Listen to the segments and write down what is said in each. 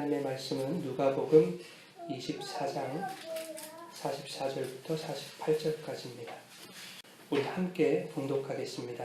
하나님의 말씀은 누가복음 24장 44절부터 48절까지입니다. 우리 함께 봉독하겠습니다.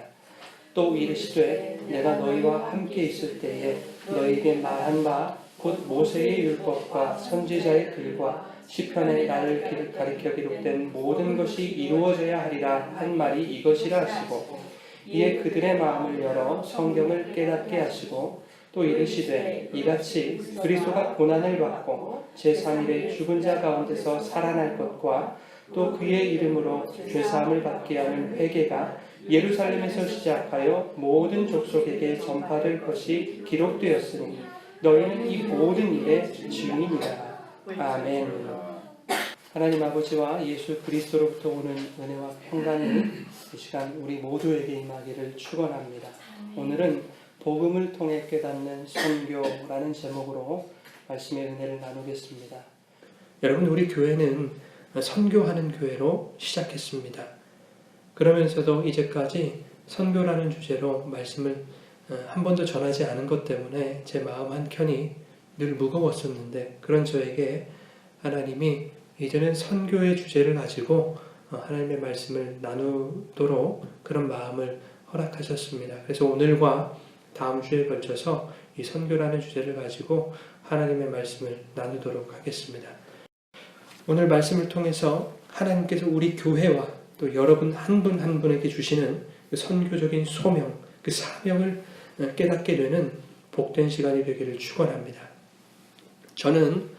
또 이르시되 내가 너희와 함께 있을 때에 너희에게 말한 바 곧 모세의 율법과 선지자의 글과 시편에 나를 가리켜 기록된 모든 것이 이루어져야 하리라 한 말이 이것이라 하시고 이에 그들의 마음을 열어 성경을 깨닫게 하시고 또 이르시되 이같이 그리스도가 고난을 받고 제3일에 죽은 자 가운데서 살아날 것과 또 그의 이름으로 죄사함을 받게 하는 회개가 예루살렘에서 시작하여 모든 족속에게 전파될 것이 기록되었으니 너희는 이 모든 일의 증인이라. 아멘. 하나님 아버지와 예수 그리스도로부터 오는 은혜와 평강이 이 시간 우리 모두에게 임하기를 축원합니다. 오늘은 복음을 통해 깨닫는 선교라는 제목으로 말씀의 은혜를 나누겠습니다. 여러분, 우리 교회는 선교하는 교회로 시작했습니다. 그러면서도 이제까지 선교라는 주제로 말씀을 한 번도 전하지 않은 것 때문에 제 마음 한켠이 늘 무거웠었는데, 그런 저에게 하나님이 이제는 선교의 주제를 가지고 하나님의 말씀을 나누도록 그런 마음을 허락하셨습니다. 그래서 오늘과 다음 주에 걸쳐서 이 선교라는 주제를 가지고 하나님의 말씀을 나누도록 하겠습니다. 오늘 말씀을 통해서 하나님께서 우리 교회와 또 여러분 한 분 한 분에게 주시는 그 선교적인 소명, 그 사명을 깨닫게 되는 복된 시간이 되기를 축원합니다. 저는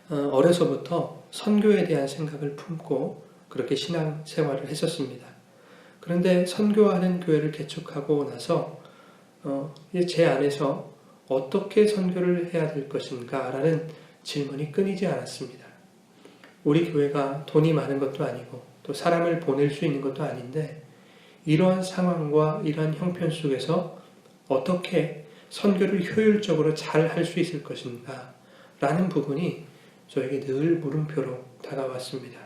어려서부터 선교에 대한 생각을 품고 그렇게 신앙 생활을 했었습니다. 그런데 선교하는 교회를 개척하고 나서 제 안에서 어떻게 선교를 해야 될 것인가 라는 질문이 끊이지 않았습니다. 우리 교회가 돈이 많은 것도 아니고 또 사람을 보낼 수 있는 것도 아닌데, 이러한 상황과 이러한 형편 속에서 어떻게 선교를 효율적으로 잘 할 수 있을 것인가 라는 부분이 저에게 늘 물음표로 다가왔습니다.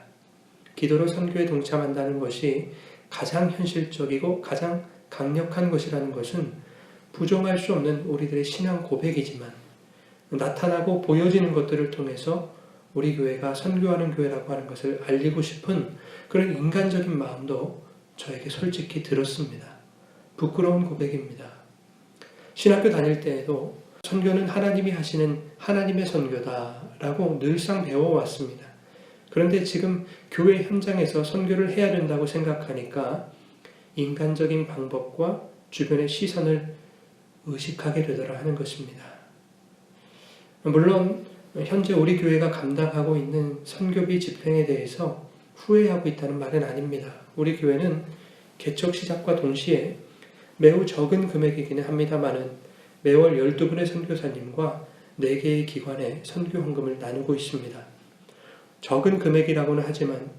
기도로 선교에 동참한다는 것이 가장 현실적이고 가장 강력한 것이라는 것은 부정할 수 없는 우리들의 신앙 고백이지만, 나타나고 보여지는 것들을 통해서 우리 교회가 선교하는 교회라고 하는 것을 알리고 싶은 그런 인간적인 마음도 저에게 솔직히 들었습니다. 부끄러운 고백입니다. 신학교 다닐 때에도 선교는 하나님이 하시는 하나님의 선교다라고 늘상 배워왔습니다. 그런데 지금 교회 현장에서 선교를 해야 된다고 생각하니까 인간적인 방법과 주변의 시선을 의식하게 되더라 하는 것입니다. 물론 현재 우리 교회가 감당하고 있는 선교비 집행에 대해서 후회하고 있다는 말은 아닙니다. 우리 교회는 개척 시작과 동시에 매우 적은 금액이기는 합니다만은 매월 12분의 선교사님과 4개의 기관에 선교 헌금을 나누고 있습니다. 적은 금액이라고는 하지만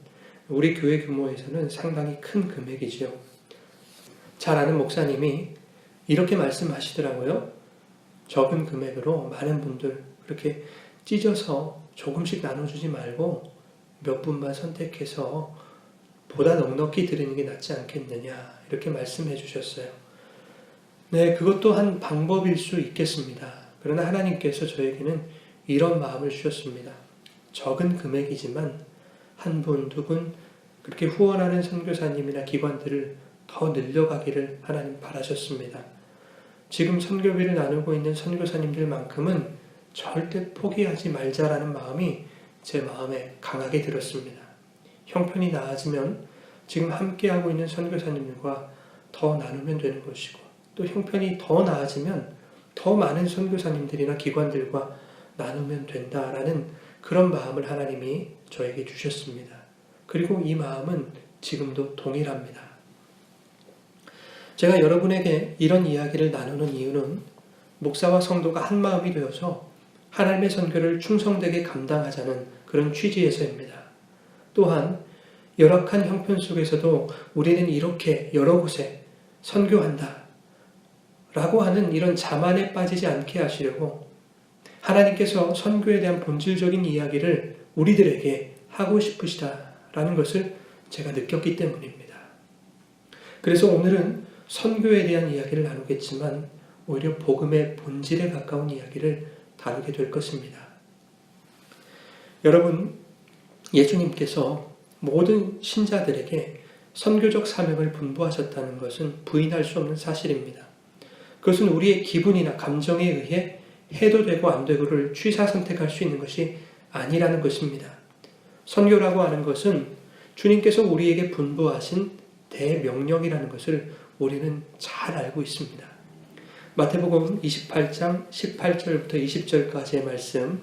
우리 교회 규모에서는 상당히 큰 금액이지요. 잘 아는 목사님이 이렇게 말씀하시더라고요. 적은 금액으로 많은 분들 그렇게 찢어서 조금씩 나눠주지 말고 몇 분만 선택해서 보다 넉넉히 드리는 게 낫지 않겠느냐, 이렇게 말씀해 주셨어요. 네, 그것도 한 방법일 수 있겠습니다. 그러나 하나님께서 저에게는 이런 마음을 주셨습니다. 적은 금액이지만 한 분, 두 분 그렇게 후원하는 선교사님이나 기관들을 더 늘려가기를 하나님 바라셨습니다. 지금 선교비를 나누고 있는 선교사님들만큼은 절대 포기하지 말자라는 마음이 제 마음에 강하게 들었습니다. 형편이 나아지면 지금 함께하고 있는 선교사님들과 더 나누면 되는 것이고, 또 형편이 더 나아지면 더 많은 선교사님들이나 기관들과 나누면 된다라는 그런 마음을 하나님이 저에게 주셨습니다. 그리고 이 마음은 지금도 동일합니다. 제가 여러분에게 이런 이야기를 나누는 이유는 목사와 성도가 한 마음이 되어서 하나님의 선교를 충성되게 감당하자는 그런 취지에서입니다. 또한 열악한 형편 속에서도 우리는 이렇게 여러 곳에 선교한다 라고 하는 이런 자만에 빠지지 않게 하시려고 하나님께서 선교에 대한 본질적인 이야기를 우리들에게 하고 싶으시다라는 것을 제가 느꼈기 때문입니다. 그래서 오늘은 선교에 대한 이야기를 나누겠지만 오히려 복음의 본질에 가까운 이야기를 다루게 될 것입니다. 여러분, 예수님께서 모든 신자들에게 선교적 사명을 분부하셨다는 것은 부인할 수 없는 사실입니다. 그것은 우리의 기분이나 감정에 의해 해도 되고 안 되고를 취사선택할 수 있는 것이 아니라는 것입니다. 선교라고 하는 것은 주님께서 우리에게 분부하신 대명령이라는 것을 우리는 잘 알고 있습니다. 마태복음 28장 18절부터 20절까지의 말씀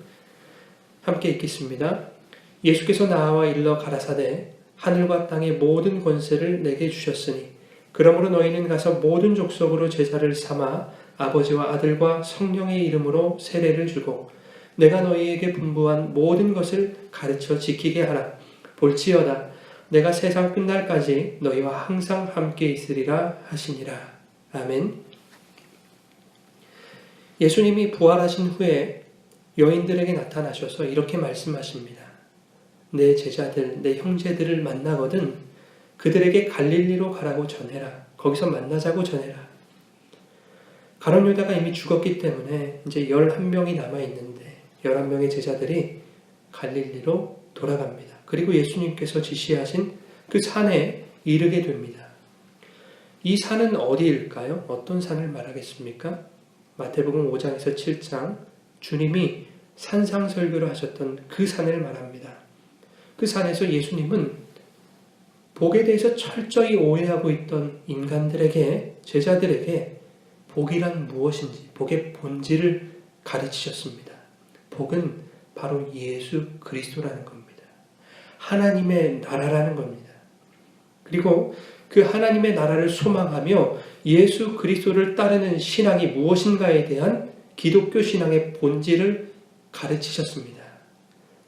함께 읽겠습니다. 예수께서 나와 일러 가라사대 하늘과 땅의 모든 권세를 내게 주셨으니 그러므로 너희는 가서 모든 족속으로 제자를 삼아 아버지와 아들과 성령의 이름으로 세례를 주고 내가 너희에게 분부한 모든 것을 가르쳐 지키게 하라. 볼지어다 내가 세상 끝날까지 너희와 항상 함께 있으리라 하시니라. 아멘. 예수님이 부활하신 후에 여인들에게 나타나셔서 이렇게 말씀하십니다. 내 제자들, 내 형제들을 만나거든 그들에게 갈릴리로 가라고 전해라. 거기서 만나자고 전해라. 가룟 유다가 이미 죽었기 때문에 이제 11명이 남아있는데 11명의 제자들이 갈릴리로 돌아갑니다. 그리고 예수님께서 지시하신 그 산에 이르게 됩니다. 이 산은 어디일까요? 어떤 산을 말하겠습니까? 마태복음 5장에서 7장 주님이 산상설교를 하셨던 그 산을 말합니다. 그 산에서 예수님은 복에 대해서 철저히 오해하고 있던 인간들에게, 제자들에게 복이란 무엇인지, 복의 본질을 가르치셨습니다. 복은 바로 예수 그리스도라는 겁니다. 하나님의 나라라는 겁니다. 그리고 그 하나님의 나라를 소망하며 예수 그리스도를 따르는 신앙이 무엇인가에 대한 기독교 신앙의 본질을 가르치셨습니다.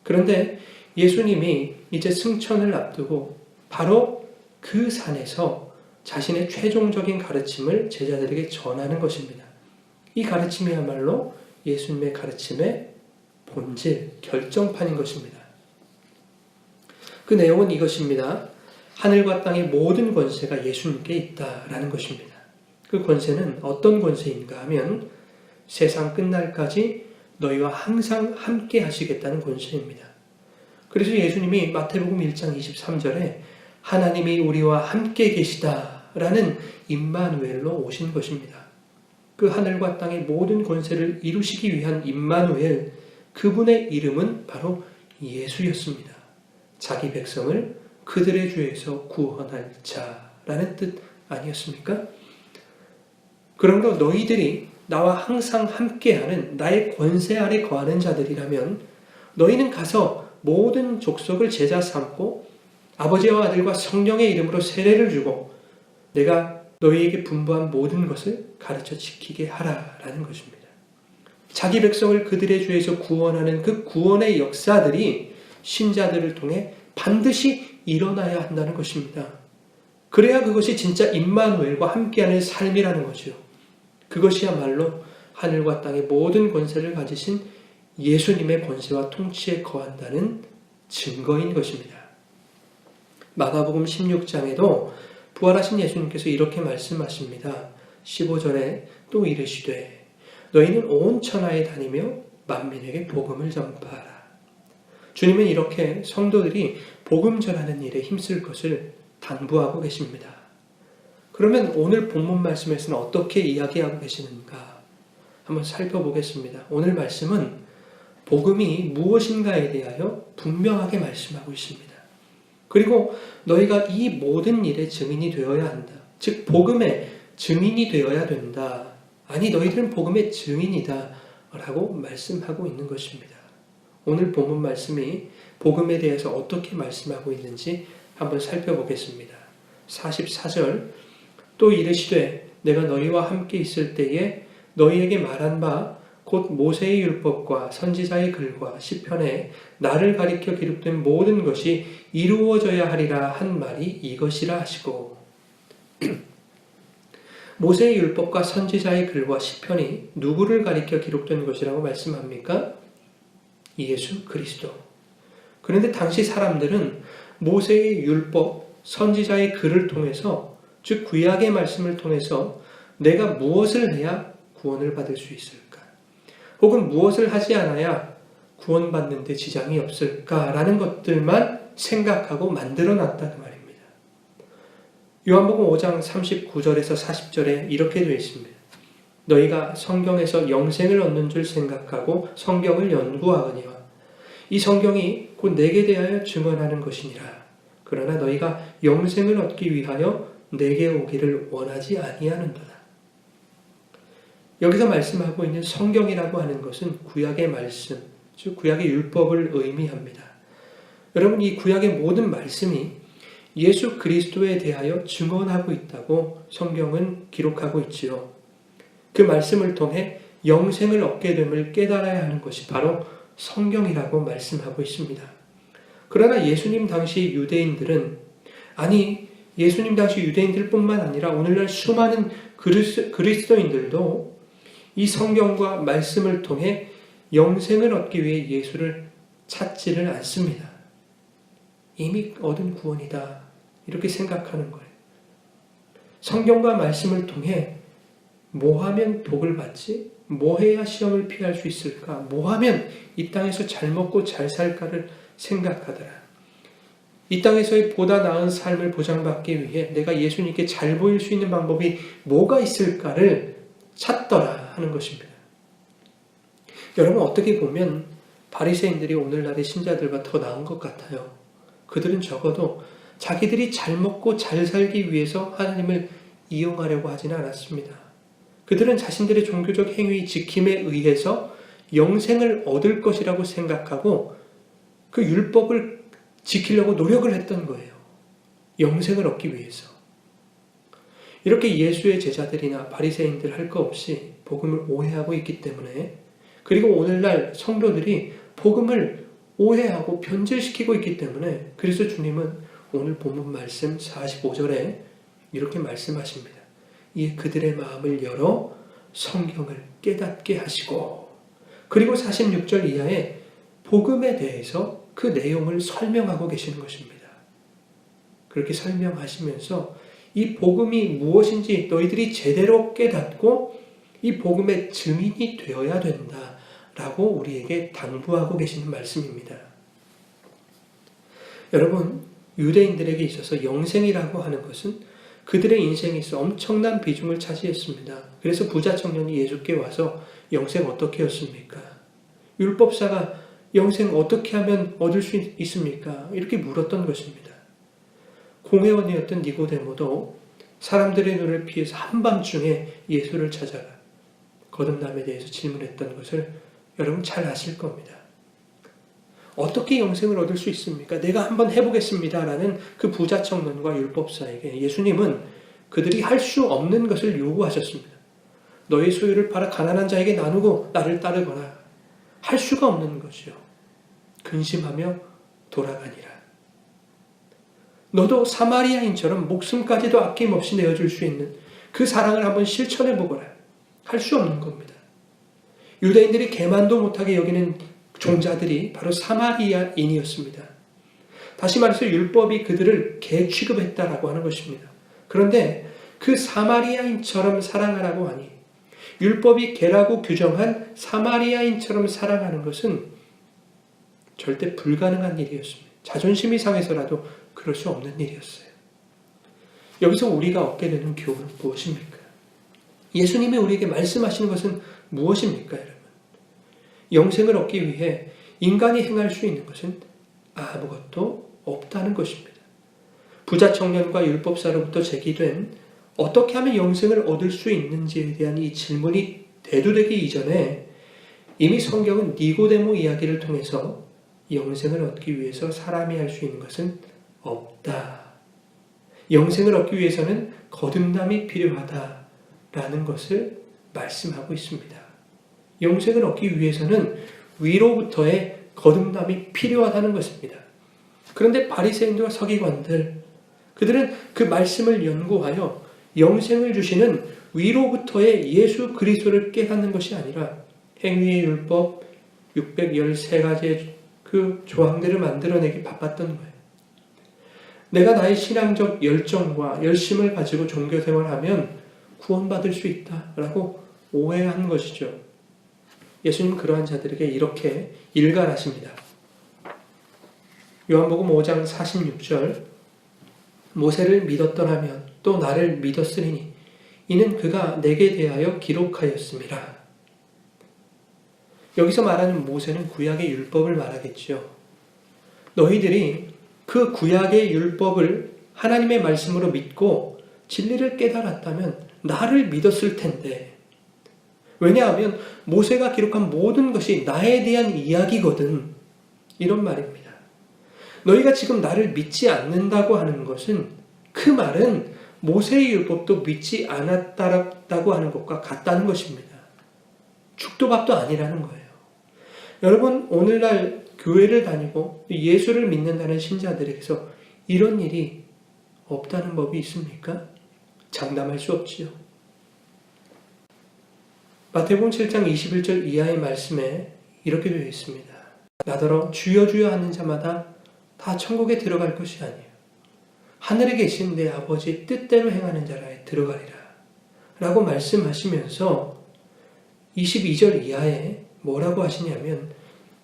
그런데 예수님이 이제 승천을 앞두고 바로 그 산에서 자신의 최종적인 가르침을 제자들에게 전하는 것입니다. 이 가르침이야말로 예수님의 가르침의 본질, 결정판인 것입니다. 그 내용은 이것입니다. 하늘과 땅의 모든 권세가 예수님께 있다라는 것입니다. 그 권세는 어떤 권세인가 하면 세상 끝날까지 너희와 항상 함께 하시겠다는 권세입니다. 그래서 예수님이 마태복음 1장 23절에 하나님이 우리와 함께 계시다라는 임마누엘로 오신 것입니다. 그 하늘과 땅의 모든 권세를 이루시기 위한 임마누엘, 그분의 이름은 바로 예수였습니다. 자기 백성을 그들의 죄에서 구원할 자라는 뜻 아니었습니까? 그러므로 너희들이 나와 항상 함께하는 나의 권세 아래 거하는 자들이라면 너희는 가서 모든 족속을 제자 삼고 아버지와 아들과 성령의 이름으로 세례를 주고 내가 너희에게 분부한 모든 것을 가르쳐 지키게 하라라는 것입니다. 자기 백성을 그들의 죄에서 구원하는 그 구원의 역사들이 신자들을 통해 반드시 일어나야 한다는 것입니다. 그래야 그것이 진짜 임마누엘과 함께하는 삶이라는 거죠. 그것이야말로 하늘과 땅의 모든 권세를 가지신 예수님의 권세와 통치에 거한다는 증거인 것입니다. 마가복음 16장에도 부활하신 예수님께서 이렇게 말씀하십니다. 15절에 또 이르시되 너희는 온 천하에 다니며 만민에게 복음을 전파하라. 주님은 이렇게 성도들이 복음 전하는 일에 힘쓸 것을 당부하고 계십니다. 그러면 오늘 본문 말씀에서는 어떻게 이야기하고 계시는가 한번 살펴보겠습니다. 오늘 말씀은 복음이 무엇인가에 대하여 분명하게 말씀하고 있습니다. 그리고 너희가 이 모든 일의 증인이 되어야 한다. 즉 복음의 증인이 되어야 된다. 아니 너희들은 복음의 증인이다 라고 말씀하고 있는 것입니다. 오늘 본문 말씀이 복음에 대해서 어떻게 말씀하고 있는지 한번 살펴보겠습니다. 44절 또 이르시되 내가 너희와 함께 있을 때에 너희에게 말한 바 곧 모세의 율법과 선지자의 글과 시편에 나를 가리켜 기록된 모든 것이 이루어져야 하리라 한 말이 이것이라 하시고 모세의 율법과 선지자의 글과 시편이 누구를 가리켜 기록된 것이라고 말씀합니까? 예수 그리스도. 그런데 당시 사람들은 모세의 율법, 선지자의 글을 통해서 즉 구약의 말씀을 통해서 내가 무엇을 해야 구원을 받을 수 있을까? 혹은 무엇을 하지 않아야 구원받는 데 지장이 없을까라는 것들만 생각하고 만들어놨다 그 말입니다. 요한복음 5장 39절에서 40절에 이렇게 되어 있습니다. 너희가 성경에서 영생을 얻는 줄 생각하고 성경을 연구하거니와 이 성경이 곧 내게 대하여 증언하는 것이니라. 그러나 너희가 영생을 얻기 위하여 내게 오기를 원하지 아니하는도다. 여기서 말씀하고 있는 성경이라고 하는 것은 구약의 말씀, 즉 구약의 율법을 의미합니다. 여러분, 이 구약의 모든 말씀이 예수 그리스도에 대하여 증언하고 있다고 성경은 기록하고 있지요. 그 말씀을 통해 영생을 얻게 됨을 깨달아야 하는 것이 바로 성경이라고 말씀하고 있습니다. 그러나 예수님 당시 유대인들은, 아니 예수님 당시 유대인들뿐만 아니라 오늘날 수많은 그리스도인들도 이 성경과 말씀을 통해 영생을 얻기 위해 예수를 찾지를 않습니다. 이미 얻은 구원이다 이렇게 생각하는 거예요. 성경과 말씀을 통해 뭐 하면 복을 받지? 뭐 해야 시험을 피할 수 있을까? 뭐 하면 이 땅에서 잘 먹고 잘 살까를 생각하더라. 이 땅에서의 보다 나은 삶을 보장받기 위해 내가 예수님께 잘 보일 수 있는 방법이 뭐가 있을까를 찾더라 하는 것입니다. 여러분, 어떻게 보면 바리새인들이 오늘날의 신자들과 더 나은 것 같아요. 그들은 적어도 자기들이 잘 먹고 잘 살기 위해서 하나님을 이용하려고 하지는 않았습니다. 그들은 자신들의 종교적 행위 지킴에 의해서 영생을 얻을 것이라고 생각하고 그 율법을 지키려고 노력을 했던 거예요. 영생을 얻기 위해서. 이렇게 예수의 제자들이나 바리새인들 할 거 없이 복음을 오해하고 있기 때문에, 그리고 오늘날 성도들이 복음을 오해하고 변질시키고 있기 때문에, 그래서 주님은 오늘 본문 말씀 45절에 이렇게 말씀하십니다. 이에 그들의 마음을 열어 성경을 깨닫게 하시고, 그리고 46절 이하에 복음에 대해서 그 내용을 설명하고 계시는 것입니다. 그렇게 설명하시면서 이 복음이 무엇인지 너희들이 제대로 깨닫고 이 복음의 증인이 되어야 된다라고 우리에게 당부하고 계시는 말씀입니다. 여러분, 유대인들에게 있어서 영생이라고 하는 것은 그들의 인생에 있어 엄청난 비중을 차지했습니다. 그래서 부자 청년이 예수께 와서 영생 어떻게 얻습니까? 율법사가 영생 어떻게 하면 얻을 수 있습니까? 이렇게 물었던 것입니다. 공회원이었던 니고데모도 사람들의 눈을 피해서 한밤중에 예수를 찾아가 거듭남에 대해서 질문했던 것을 여러분 잘 아실 겁니다. 어떻게 영생을 얻을 수 있습니까? 내가 한번 해보겠습니다 라는 그 부자 청년과 율법사에게 예수님은 그들이 할 수 없는 것을 요구하셨습니다. 너의 소유를 팔아 가난한 자에게 나누고 나를 따르거라. 할 수가 없는 것이요. 근심하며 돌아가니라. 너도 사마리아인처럼 목숨까지도 아낌없이 내어줄 수 있는 그 사랑을 한번 실천해보거라. 할 수 없는 겁니다. 유대인들이 개만도 못하게 여기는 종자들이 바로 사마리아인이었습니다. 다시 말해서 율법이 그들을 개 취급했다라고 하는 것입니다. 그런데 그 사마리아인처럼 사랑하라고 하니 율법이 개라고 규정한 사마리아인처럼 사랑하는 것은 절대 불가능한 일이었습니다. 자존심이 상해서라도 그럴 수 없는 일이었어요. 여기서 우리가 얻게 되는 교훈은 무엇입니까? 예수님이 우리에게 말씀하시는 것은 무엇입니까, 여러분? 영생을 얻기 위해 인간이 행할 수 있는 것은 아무것도 없다는 것입니다. 부자 청년과 율법사로부터 제기된 어떻게 하면 영생을 얻을 수 있는지에 대한 이 질문이 대두되기 이전에 이미 성경은 니고데모 이야기를 통해서 영생을 얻기 위해서 사람이 할 수 있는 것은 없다. 영생을 얻기 위해서는 거듭남이 필요하다라는 것을 말씀하고 있습니다. 영생을 얻기 위해서는 위로부터의 거듭남이 필요하다는 것입니다. 그런데 바리새인들과 서기관들, 그들은 그 말씀을 연구하여 영생을 주시는 위로부터의 예수 그리스도를 깨닫는 것이 아니라 행위의 율법 613가지의 그 조항들을 만들어내기 바빴던 거예요. 내가 나의 신앙적 열정과 열심을 가지고 종교생활을 하면 구원받을 수 있다라고 오해한 것이죠. 예수님 그러한 자들에게 이렇게 일갈하십니다. 요한복음 5장 46절 모세를 믿었더라면 또 나를 믿었으리니 이는 그가 내게 대하여 기록하였음이라. 여기서 말하는 모세는 구약의 율법을 말하겠죠. 너희들이 그 구약의 율법을 하나님의 말씀으로 믿고 진리를 깨달았다면 나를 믿었을 텐데, 왜냐하면 모세가 기록한 모든 것이 나에 대한 이야기거든. 이런 말입니다. 너희가 지금 나를 믿지 않는다고 하는 것은, 그 말은 모세의 율법도 믿지 않았다고 하는 것과 같다는 것입니다. 죽도밥도 아니라는 거예요. 여러분, 오늘날 교회를 다니고 예수를 믿는다는 신자들에게서 이런 일이 없다는 법이 있습니까? 장담할 수 없지요. 마태복음 7장 21절 이하의 말씀에 이렇게 되어 있습니다. 나더러 주여 주여 하는 자마다 다 천국에 들어갈 것이 아니에요. 하늘에 계신 내 아버지 뜻대로 행하는 자라에 들어가리라 라고 말씀하시면서 22절 이하에 뭐라고 하시냐면,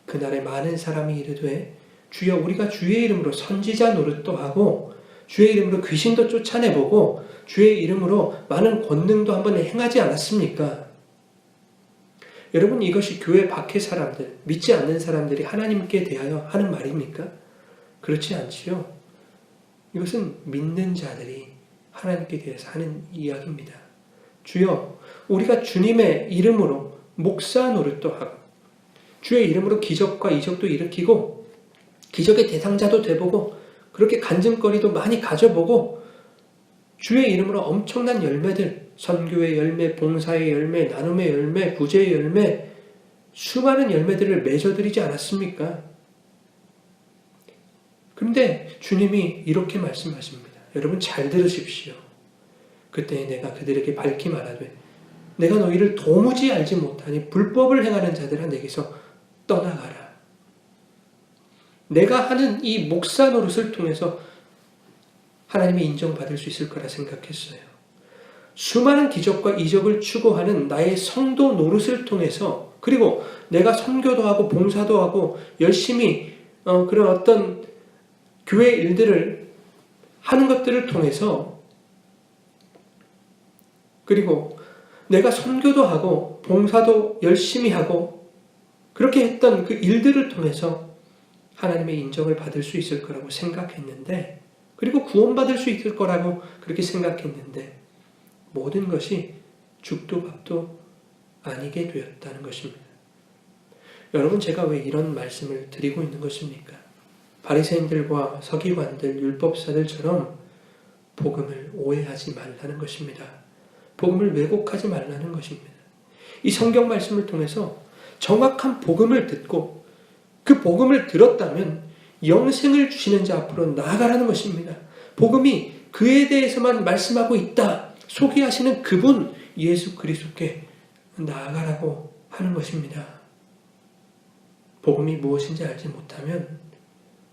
그날에 많은 사람이 이르되 주여 우리가 주의 이름으로 선지자 노릇도 하고 주의 이름으로 귀신도 쫓아내보고 주의 이름으로 많은 권능도 한번 행하지 않았습니까? 여러분, 이것이 교회 밖의 사람들, 믿지 않는 사람들이 하나님께 대하여 하는 말입니까? 그렇지 않지요. 이것은 믿는 자들이 하나님께 대해서 하는 이야기입니다. 주여, 우리가 주님의 이름으로 목사 노릇도 하고 주의 이름으로 기적과 이적도 일으키고 기적의 대상자도 돼보고 그렇게 간증거리도 많이 가져보고 주의 이름으로 엄청난 열매들, 선교의 열매, 봉사의 열매, 나눔의 열매, 구제의 열매, 수많은 열매들을 맺어드리지 않았습니까? 그런데 주님이 이렇게 말씀하십니다. 여러분 잘 들으십시오. 그때 내가 그들에게 밝히 말하되 내가 너희를 도무지 알지 못하니 불법을 행하는 자들아 내게서 떠나가라. 내가 하는 이 목사 노릇을 통해서 하나님의 인정받을 수 있을 거라 생각했어요. 수많은 기적과 이적을 추구하는 나의 성도 노릇을 통해서, 그리고 내가 선교도 하고 봉사도 하고 열심히 그런 어떤 교회 일들을 하는 것들을 통해서, 그리고 내가 선교도 하고 봉사도 열심히 하고 그렇게 했던 그 일들을 통해서 하나님의 인정을 받을 수 있을 거라고 생각했는데, 그리고 구원받을 수 있을 거라고 그렇게 생각했는데 모든 것이 죽도 밥도 아니게 되었다는 것입니다. 여러분, 제가 왜 이런 말씀을 드리고 있는 것입니까? 바리새인들과 서기관들, 율법사들처럼 복음을 오해하지 말라는 것입니다. 복음을 왜곡하지 말라는 것입니다. 이 성경 말씀을 통해서 정확한 복음을 듣고 그 복음을 들었다면 영생을 주시는 자 앞으로 나아가라는 것입니다. 복음이 그에 대해서만 말씀하고 있다, 소개하시는 그분 예수 그리스도께 나아가라고 하는 것입니다. 복음이 무엇인지 알지 못하면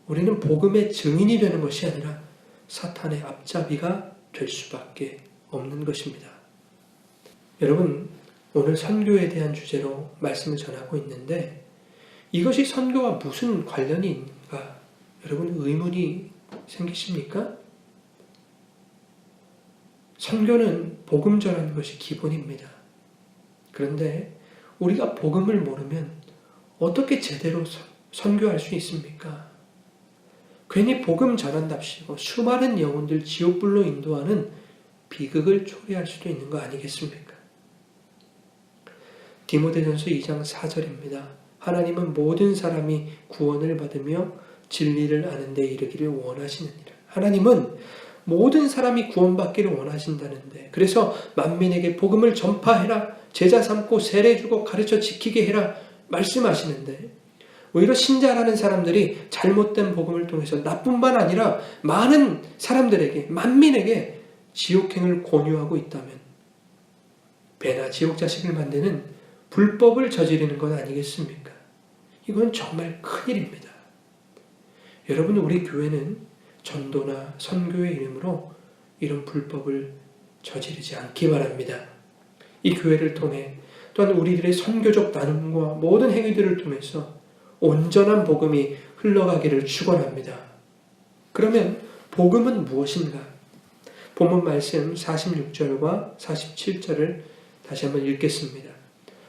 우리는 복음의 증인이 되는 것이 아니라 사탄의 앞잡이가 될 수밖에 없는 것입니다. 여러분, 오늘 선교에 대한 주제로 말씀을 전하고 있는데 이것이 선교와 무슨 관련이 있는가? 여러분, 의문이 생기십니까? 선교는 복음 전하는 것이 기본입니다. 그런데 우리가 복음을 모르면 어떻게 제대로 선교할 수 있습니까? 괜히 복음 전한답시고 수많은 영혼들 지옥불로 인도하는 비극을 초래할 수도 있는 거 아니겠습니까? 디모데전서 2장 4절입니다. 하나님은 모든 사람이 구원을 받으며 진리를 아는 데 이르기를 원하시느니라. 하나님은 모든 사람이 구원받기를 원하신다는데, 그래서 만민에게 복음을 전파해라, 제자 삼고 세례 주고 가르쳐 지키게 해라 말씀하시는데, 오히려 신자라는 사람들이 잘못된 복음을 통해서 나뿐만 아니라 많은 사람들에게, 만민에게 지옥행을 권유하고 있다면 배나 지옥 자식을 만드는 불법을 저지르는 것 아니겠습니까? 이건 정말 큰일입니다. 여러분, 우리 교회는 전도나 선교의 이름으로 이런 불법을 저지르지 않기 바랍니다. 이 교회를 통해 또한 우리들의 선교적 나눔과 모든 행위들을 통해서 온전한 복음이 흘러가기를 축원합니다. 그러면 복음은 무엇인가? 본문 말씀 46절과 47절을 다시 한번 읽겠습니다.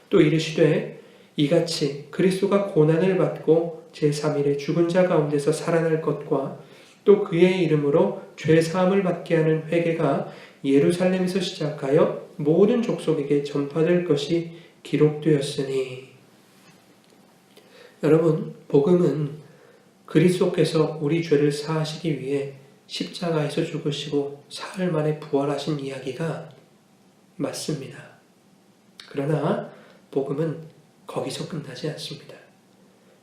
또 이르시되 이같이 그리스도가 고난을 받고 제3일에 죽은 자 가운데서 살아날 것과 또 그의 이름으로 죄사함을 받게 하는 회개가 예루살렘에서 시작하여 모든 족속에게 전파될 것이 기록되었으니. 여러분, 복음은 그리스도께서 우리 죄를 사하시기 위해 십자가에서 죽으시고 사흘 만에 부활하신 이야기가 맞습니다. 그러나 복음은 거기서 끝나지 않습니다.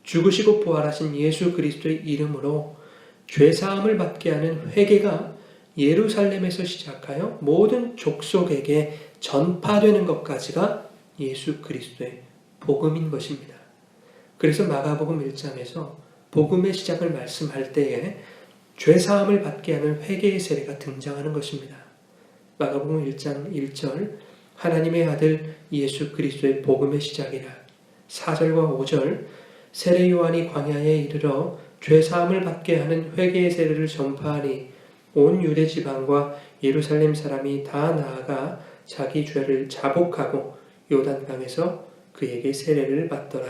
죽으시고 부활하신 예수 그리스도의 이름으로 죄사함을 받게 하는 회개가 예루살렘에서 시작하여 모든 족속에게 전파되는 것까지가 예수 그리스도의 복음인 것입니다. 그래서 마가복음 1장에서 복음의 시작을 말씀할 때에 죄사함을 받게 하는 회개의 세례가 등장하는 것입니다. 마가복음 1장 1절 하나님의 아들 예수 그리스도의 복음의 시작이라. 4절과 5절 세례 요한이 광야에 이르러 죄사함을 받게 하는 회개의 세례를 전파하니 온 유대 지방과 예루살렘 사람이 다 나아가 자기 죄를 자복하고 요단강에서 그에게 세례를 받더라.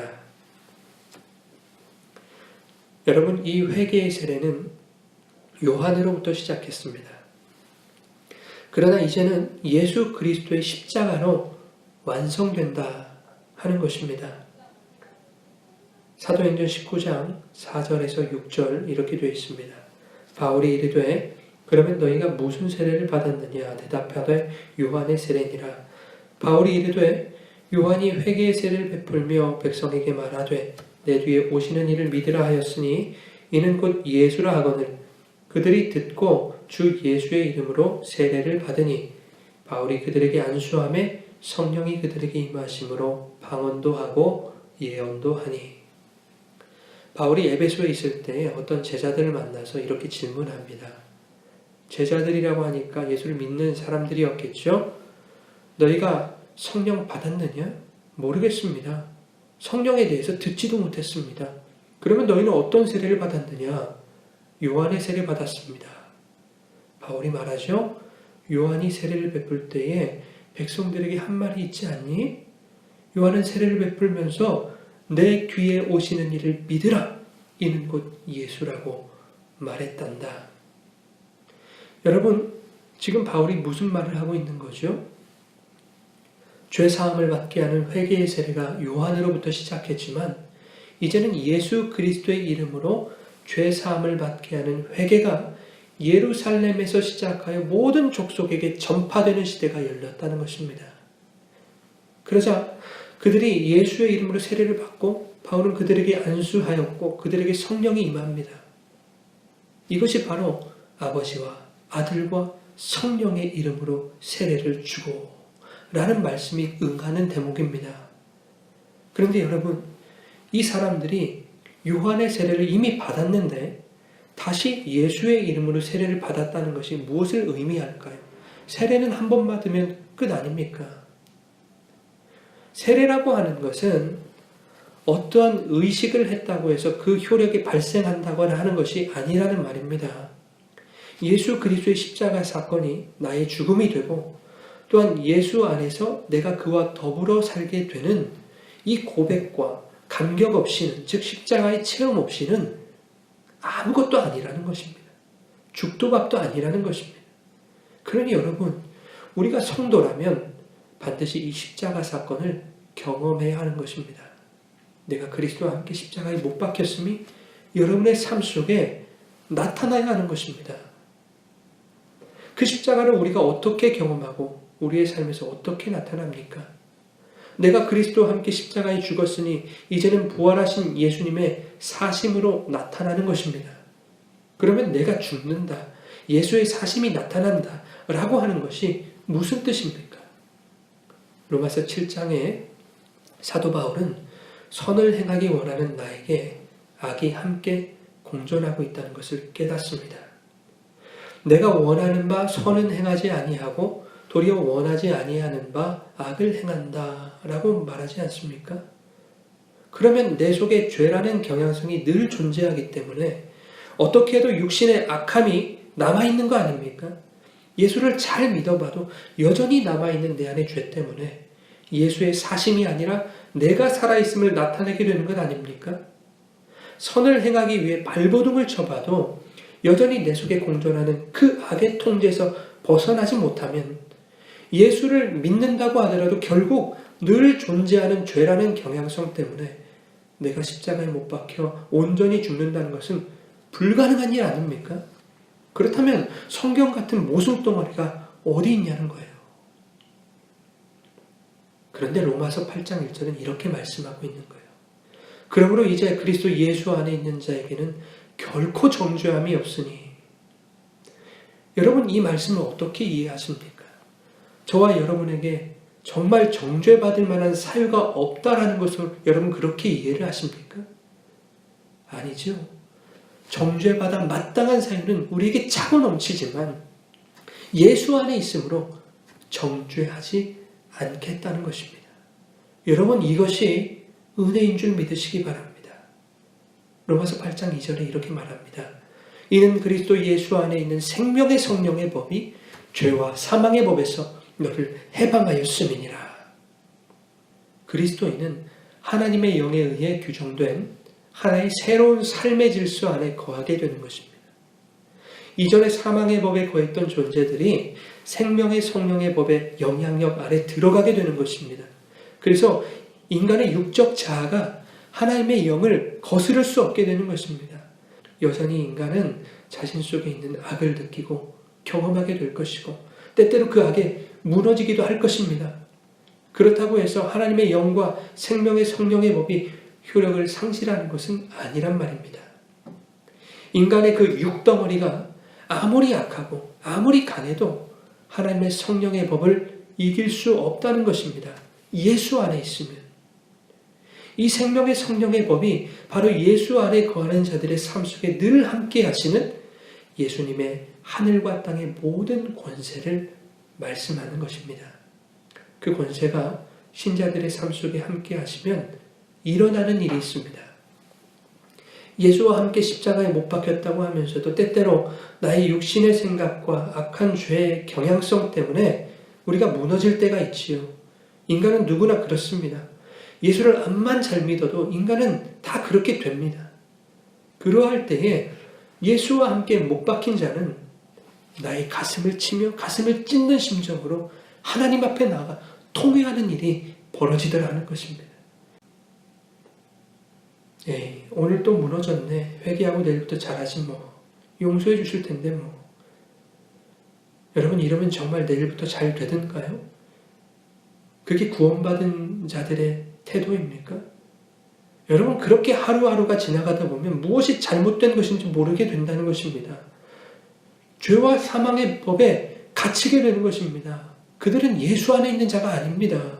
여러분, 이 회개의 세례는 요한으로부터 시작했습니다. 그러나 이제는 예수 그리스도의 십자가로 완성된다 하는 것입니다. 사도행전 19장 4절에서 6절 이렇게 되어 있습니다. 바울이 이르되 그러면 너희가 무슨 세례를 받았느냐? 대답하되 요한의 세례니라. 바울이 이르되 요한이 회개의 세례를 베풀며 백성에게 말하되 내 뒤에 오시는 이를 믿으라 하였으니 이는 곧 예수라 하거늘 그들이 듣고 주 예수의 이름으로 세례를 받으니 바울이 그들에게 안수하매 성령이 그들에게 임하심으로 방언도 하고 예언도 하니. 바울이 에베소에 있을 때 어떤 제자들을 만나서 이렇게 질문합니다. 제자들이라고 하니까 예수를 믿는 사람들이었겠죠? 너희가 성령 받았느냐? 모르겠습니다. 성령에 대해서 듣지도 못했습니다. 그러면 너희는 어떤 세례를 받았느냐? 요한의 세례를 받았습니다. 바울이 말하죠. 요한이 세례를 베풀 때에 백성들에게 한 말이 있지 않니? 요한은 세례를 베풀면서 내 뒤에 오시는 이를 믿으라. 이는 곧 예수라고 말했단다. 여러분, 지금 바울이 무슨 말을 하고 있는 거죠? 죄사함을 받게 하는 회개의 세례가 요한으로부터 시작했지만 이제는 예수 그리스도의 이름으로 죄사함을 받게 하는 회개가 예루살렘에서 시작하여 모든 족속에게 전파되는 시대가 열렸다는 것입니다. 그러자 그들이 예수의 이름으로 세례를 받고 바울은 그들에게 안수하였고 그들에게 성령이 임합니다. 이것이 바로 아버지와 아들과 성령의 이름으로 세례를 주고 라는 말씀이 응하는 대목입니다. 그런데 여러분, 이 사람들이 요한의 세례를 이미 받았는데 다시 예수의 이름으로 세례를 받았다는 것이 무엇을 의미할까요? 세례는 한 번 받으면 끝 아닙니까? 세례라고 하는 것은 어떠한 의식을 했다고 해서 그 효력이 발생한다거나 하는 것이 아니라는 말입니다. 예수 그리스도의 십자가 사건이 나의 죽음이 되고 또한 예수 안에서 내가 그와 더불어 살게 되는 이 고백과 감격 없이는, 즉 십자가의 체험 없이는 아무것도 아니라는 것입니다. 죽도 밥도 아니라는 것입니다. 그러니 여러분, 우리가 성도라면 반드시 이 십자가 사건을 경험해야 하는 것입니다. 내가 그리스도와 함께 십자가에 못 박혔음이 여러분의 삶 속에 나타나야 하는 것입니다. 그 십자가를 우리가 어떻게 경험하고 우리의 삶에서 어떻게 나타납니까? 내가 그리스도와 함께 십자가에 죽었으니 이제는 부활하신 예수님의 사심으로 나타나는 것입니다. 그러면 내가 죽는다, 예수의 사심이 나타난다 라고 하는 것이 무슨 뜻입니까? 로마서 7장에 사도 바울은 선을 행하기 원하는 나에게 악이 함께 공존하고 있다는 것을 깨닫습니다. 내가 원하는 바 선은 행하지 아니하고 도리어 원하지 아니하는 바 악을 행한다 라고 말하지 않습니까? 그러면 내 속에 죄라는 경향성이 늘 존재하기 때문에 어떻게 해도 육신의 악함이 남아있는 거 아닙니까? 예수를 잘 믿어봐도 여전히 남아있는 내 안의 죄 때문에 예수의 사심이 아니라 내가 살아있음을 나타내게 되는 것 아닙니까? 선을 행하기 위해 발버둥을 쳐봐도 여전히 내 속에 공존하는 그 악의 통제에서 벗어나지 못하면 예수를 믿는다고 하더라도 결국 늘 존재하는 죄라는 경향성 때문에 내가 십자가에 못 박혀 온전히 죽는다는 것은 불가능한 일 아닙니까? 그렇다면 성경 같은 모순덩어리가 어디 있냐는 거예요. 그런데 로마서 8장 1절은 이렇게 말씀하고 있는 거예요. 그러므로 이제 그리스도 예수 안에 있는 자에게는 결코 정죄함이 없으니. 여러분 이 말씀을 어떻게 이해하십니까? 저와 여러분에게 정말 정죄받을 만한 사유가 없다라는 것을 여러분 그렇게 이해를 하십니까? 아니죠. 정죄받아 마땅한 사유는 우리에게 차고 넘치지만 예수 안에 있으므로 정죄하지 않겠다는 것입니다. 여러분 이것이 은혜인 줄 믿으시기 바랍니다. 로마서 8장 2절에 이렇게 말합니다. 이는 그리스도 예수 안에 있는 생명의 성령의 법이 죄와 사망의 법에서 너를 해방하였음이니라. 그리스도인은 하나님의 영에 의해 규정된 하나의 새로운 삶의 질서 안에 거하게 되는 것입니다. 이전에 사망의 법에 거했던 존재들이 생명의 성령의 법의 영향력 아래 들어가게 되는 것입니다. 그래서 인간의 육적 자아가 하나님의 영을 거스를 수 없게 되는 것입니다. 여전히 인간은 자신 속에 있는 악을 느끼고 경험하게 될 것이고 때때로 그 악에 무너지기도 할 것입니다. 그렇다고 해서 하나님의 영과 생명의 성령의 법이 효력을 상실하는 것은 아니란 말입니다. 인간의 그 육덩어리가 아무리 악하고 아무리 강해도 하나님의 성령의 법을 이길 수 없다는 것입니다. 예수 안에 있으면. 이 생명의 성령의 법이 바로 예수 안에 거하는 자들의 삶 속에 늘 함께 하시는 예수님의 하늘과 땅의 모든 권세를 말씀하는 것입니다. 그 권세가 신자들의 삶 속에 함께 하시면 일어나는 일이 있습니다. 예수와 함께 십자가에 못 박혔다고 하면서도 때때로 나의 육신의 생각과 악한 죄의 경향성 때문에 우리가 무너질 때가 있지요. 인간은 누구나 그렇습니다. 예수를 암만 잘 믿어도 인간은 다 그렇게 됩니다. 그러할 때에 예수와 함께 못 박힌 자는 나의 가슴을 치며 가슴을 찢는 심정으로 하나님 앞에 나가 통회하는 일이 벌어지더라는 것입니다. 에이, 오늘 또 무너졌네. 회개하고 내일부터 잘하지 뭐. 용서해 주실 텐데 뭐. 여러분 이러면 정말 내일부터 잘 되던가요? 그게 구원받은 자들의 태도입니까? 여러분 그렇게 하루하루가 지나가다 보면 무엇이 잘못된 것인지 모르게 된다는 것입니다. 죄와 사망의 법에 갇히게 되는 것입니다. 그들은 예수 안에 있는 자가 아닙니다.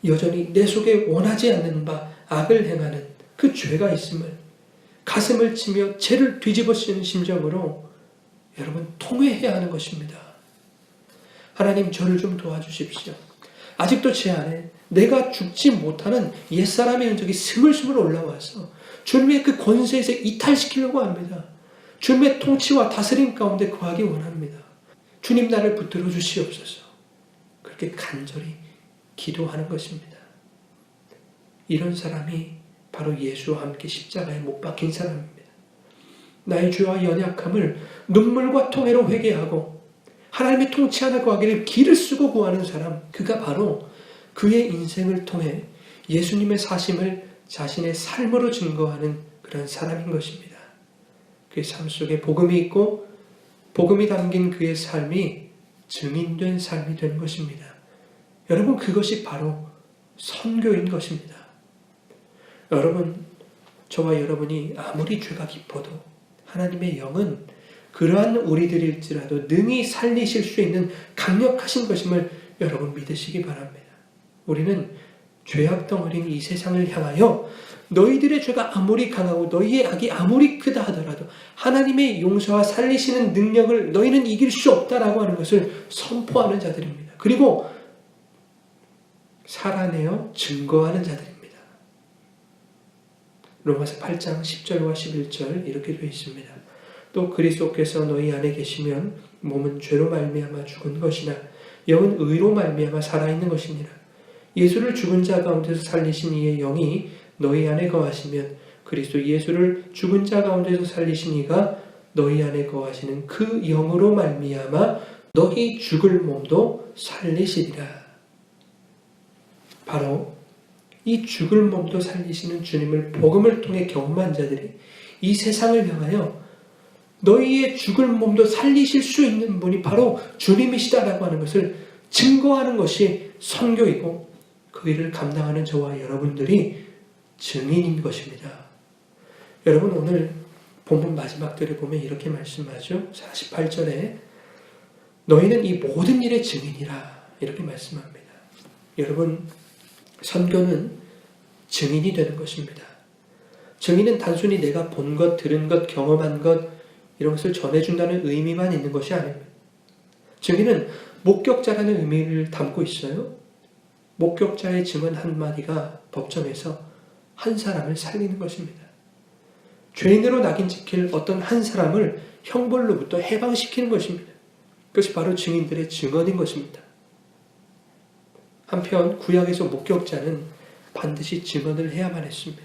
여전히 내 속에 원하지 않는 바 악을 행하는 그 죄가 있음을 가슴을 치며 죄를 뒤집어 쓰는 심정으로 여러분 통회해야 하는 것입니다. 하나님 저를 좀 도와주십시오. 아직도 제 안에 내가 죽지 못하는 옛사람의 흔적이 스물스물 올라와서 주님의 그 권세에서 이탈시키려고 합니다. 주님의 통치와 다스림 가운데 거하기 원합니다. 주님 나를 붙들어 주시옵소서. 그렇게 간절히 기도하는 것입니다. 이런 사람이 바로 예수와 함께 십자가에 못 박힌 사람입니다. 나의 죄와 연약함을 눈물과 통해로 회개하고 하나님의 통치 안에 거하기를 기를 쓰고 구하는 사람, 그가 바로 그의 인생을 통해 예수님의 사심을 자신의 삶으로 증거하는 그런 사람인 것입니다. 그의 삶 속에 복음이 있고 복음이 담긴 그의 삶이 증인된 삶이 되는 것입니다. 여러분 그것이 바로 선교인 것입니다. 여러분 저와 여러분이 아무리 죄가 깊어도 하나님의 영은 그러한 우리들일지라도 능히 살리실 수 있는 강력하신 것임을 여러분 믿으시기 바랍니다. 우리는 죄악 덩어리인 이 세상을 향하여 너희들의 죄가 아무리 강하고 너희의 악이 아무리 크다 하더라도 하나님의 용서와 살리시는 능력을 너희는 이길 수 없다라고 하는 것을 선포하는 자들입니다. 그리고 살아내어 증거하는 자들입니다. 로마서 8장 10절과 11절 이렇게 되어 있습니다. 또 그리스도께서 너희 안에 계시면 몸은 죄로 말미암아 죽은 것이나 영은 의로 말미암아 살아있는 것이니라. 예수를 죽은 자 가운데서 살리신 이의 영이 너희 안에 거하시면 그리스도 예수를 죽은 자 가운데서 살리신 이가 너희 안에 거하시는 그 영으로 말미암아 너희 죽을 몸도 살리시리라. 바로 이 죽을 몸도 살리시는 주님을 복음을 통해 경험한 자들이 이 세상을 향하여 너희의 죽을 몸도 살리실 수 있는 분이 바로 주님이시다라고 하는 것을 증거하는 것이 선교이고 그 일을 감당하는 저와 여러분들이 증인인 것입니다. 여러분 오늘 본문 마지막 절에 보면 이렇게 말씀하죠. 48절에 너희는 이 모든 일의 증인이라 이렇게 말씀합니다. 여러분 선교는 증인이 되는 것입니다. 증인은 단순히 내가 본 것, 들은 것, 경험한 것 이런 것을 전해준다는 의미만 있는 것이 아닙니다. 증인은 목격자라는 의미를 담고 있어요. 목격자의 증언 한마디가 법정에서 한 사람을 살리는 것입니다. 죄인으로 낙인 찍힐 어떤 한 사람을 형벌로부터 해방시키는 것입니다. 그것이 바로 증인들의 증언인 것입니다. 한편 구약에서 목격자는 반드시 증언을 해야만 했습니다.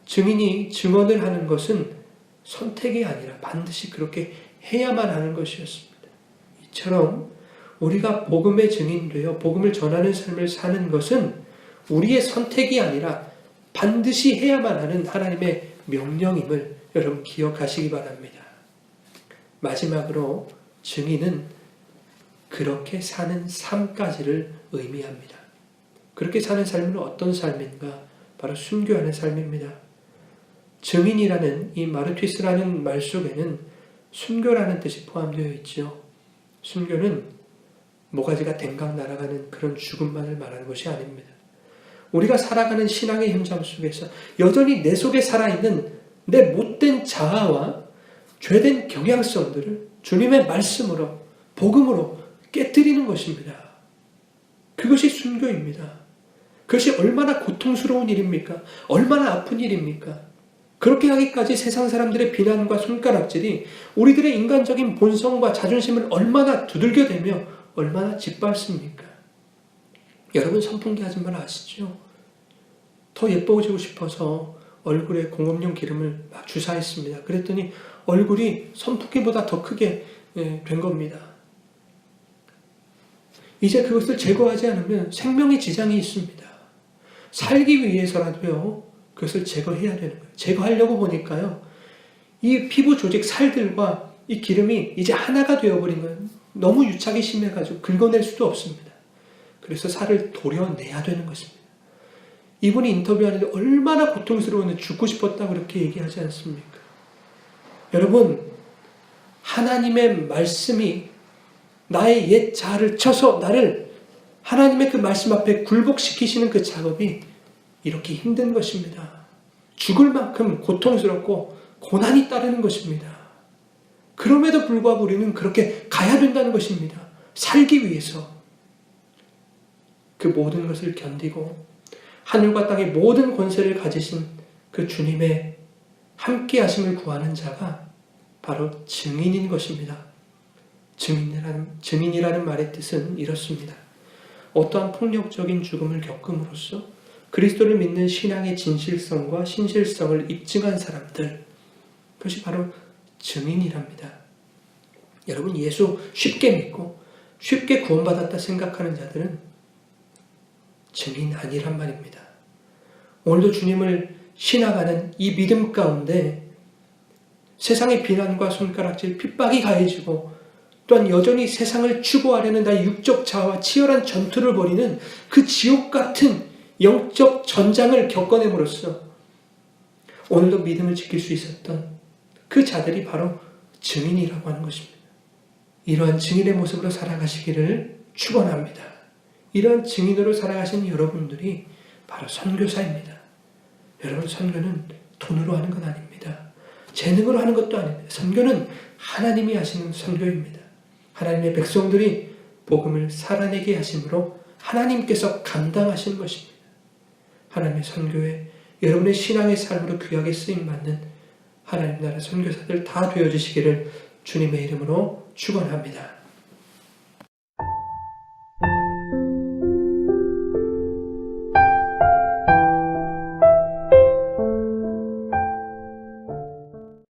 증인이 증언을 하는 것은 선택이 아니라 반드시 그렇게 해야만 하는 것이었습니다. 이처럼 우리가 복음의 증인되어 복음을 전하는 삶을 사는 것은 우리의 선택이 아니라 반드시 해야만 하는 하나님의 명령임을 여러분 기억하시기 바랍니다. 마지막으로 증인은 그렇게 사는 삶까지를 의미합니다. 그렇게 사는 삶은 어떤 삶인가? 바로 순교하는 삶입니다. 증인이라는 이 마르티스라는 말 속에는 순교라는 뜻이 포함되어 있죠. 순교는 모가지가 댕강 날아가는 그런 죽음만을 말하는 것이 아닙니다. 우리가 살아가는 신앙의 현장 속에서 여전히 내 속에 살아있는 내 못된 자아와 죄된 경향성들을 주님의 말씀으로 복음으로 깨뜨리는 것입니다. 그것이 순교입니다. 그것이 얼마나 고통스러운 일입니까? 얼마나 아픈 일입니까? 그렇게 하기까지 세상 사람들의 비난과 손가락질이 우리들의 인간적인 본성과 자존심을 얼마나 두들겨대며 얼마나 짓밟습니까? 여러분 선풍기 아줌마 아시죠? 더 예뻐지고 싶어서 얼굴에 공업용 기름을 막 주사했습니다. 그랬더니 얼굴이 선풍기보다 더 크게 된 겁니다. 이제 그것을 제거하지 않으면 생명의 지장이 있습니다. 살기 위해서라도요, 그것을 제거해야 되는 거예요. 제거하려고 보니까요, 이 피부 조직 살들과 이 기름이 이제 하나가 되어버린 거예요. 너무 유착이 심해가지고 긁어낼 수도 없습니다. 그래서 살을 도려내야 되는 것입니다. 이분이 인터뷰하는데 얼마나 고통스러운데 죽고 싶었다고 그렇게 얘기하지 않습니까? 여러분, 하나님의 말씀이 나의 옛 자아를 쳐서 나를 하나님의 그 말씀 앞에 굴복시키시는 그 작업이 이렇게 힘든 것입니다. 죽을 만큼 고통스럽고 고난이 따르는 것입니다. 그럼에도 불구하고 우리는 그렇게 가야 된다는 것입니다. 살기 위해서. 그 모든 것을 견디고 하늘과 땅의 모든 권세를 가지신 그 주님의 함께 하심을 구하는 자가 바로 증인인 것입니다. 증인이라는 말의 뜻은 이렇습니다. 어떠한 폭력적인 죽음을 겪음으로써 그리스도를 믿는 신앙의 진실성과 신실성을 입증한 사람들, 그것이 바로 증인이랍니다. 여러분, 예수 쉽게 믿고 쉽게 구원받았다 생각하는 자들은 증인 아니란 말입니다. 오늘도 주님을 신앙하는 이 믿음 가운데 세상의 비난과 손가락질, 핍박이 가해지고 또한 여전히 세상을 추구하려는 나의 육적 자아와 치열한 전투를 벌이는 그 지옥 같은 영적 전장을 겪어냄으로써 오늘도 믿음을 지킬 수 있었던 그 자들이 바로 증인이라고 하는 것입니다. 이러한 증인의 모습으로 살아가시기를 축원합니다. 이러한 증인으로 살아가신 여러분들이 바로 선교사입니다. 여러분, 선교는 돈으로 하는 건 아닙니다. 재능으로 하는 것도 아닙니다. 선교는 하나님이 하시는 선교입니다. 하나님의 백성들이 복음을 살아내게 하심으로 하나님께서 감당하시는 것입니다. 하나님의 선교에 여러분의 신앙의 삶으로 귀하게 쓰임받는 하나님 나라 선교사들 다 되어주시기를 주님의 이름으로 축원합니다.